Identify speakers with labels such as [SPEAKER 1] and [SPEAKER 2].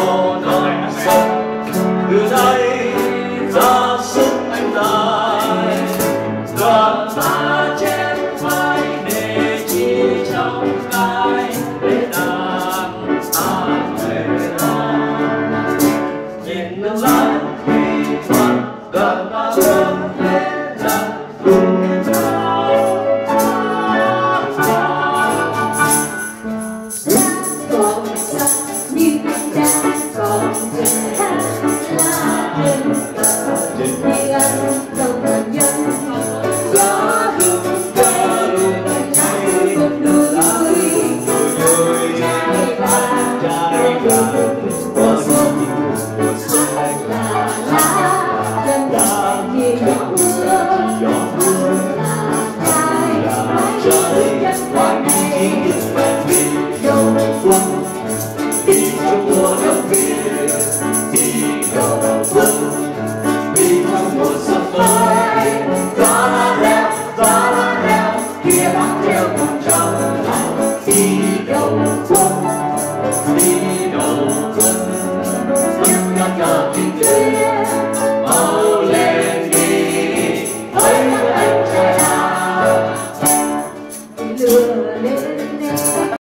[SPEAKER 1] cho non sông. Từ đây ra sức anh tài đoàn ta chém vai để chi trong gai để nàng ta về đó. Nhìn nước lái thủy thoát đoàn ta bước lên là cùng nhau.
[SPEAKER 2] Còn sắc như đã còn dừng hát là đừng đi ăn đồng nhân có hương cơ lại cùng đôi trai vàng có xuân là lá chân như gió mưa là trái trời quanh chỉ về vì đầu quân đi trong mùa đông.